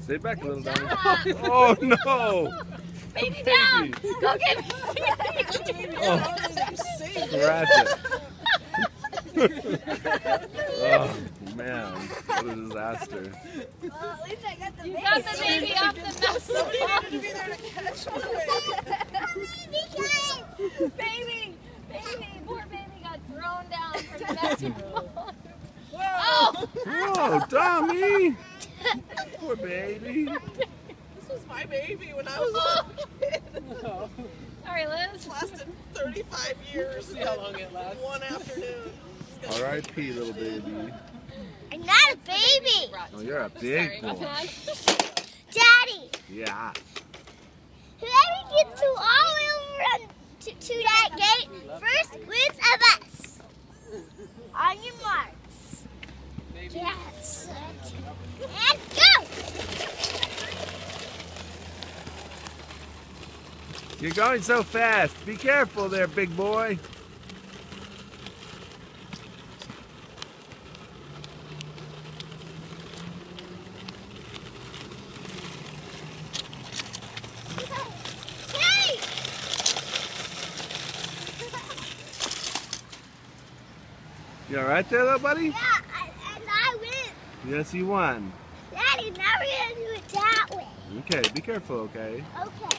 Stay back a little, Donnie. Oh no! Baby down! Go get me! Oh, Ratchet. Oh man, what a disaster. Well, at least I got the You baby. got the baby off the basketball. Somebody needed to be there to catch one. Baby! Baby! Poor baby got thrown down from the basketball. Whoa! Oh! Whoa, Tommy! Poor baby. This was my baby when I was a little kid. Sorry, Liz. It's lasted 35 years. See how long it lasts. One afternoon. R.I.P. little baby. I'm not a baby. Oh, you're a big boy. Daddy, Yeah. let me get to all the way over to that gate. First wins a bus. On your marks. Get set, and go! You're going so fast. Be careful there, big boy. Hey! You all right there, little buddy? Yeah, and I win. Yes, you won. Daddy, now we're gonna do it that way. Okay, be careful, okay? Okay.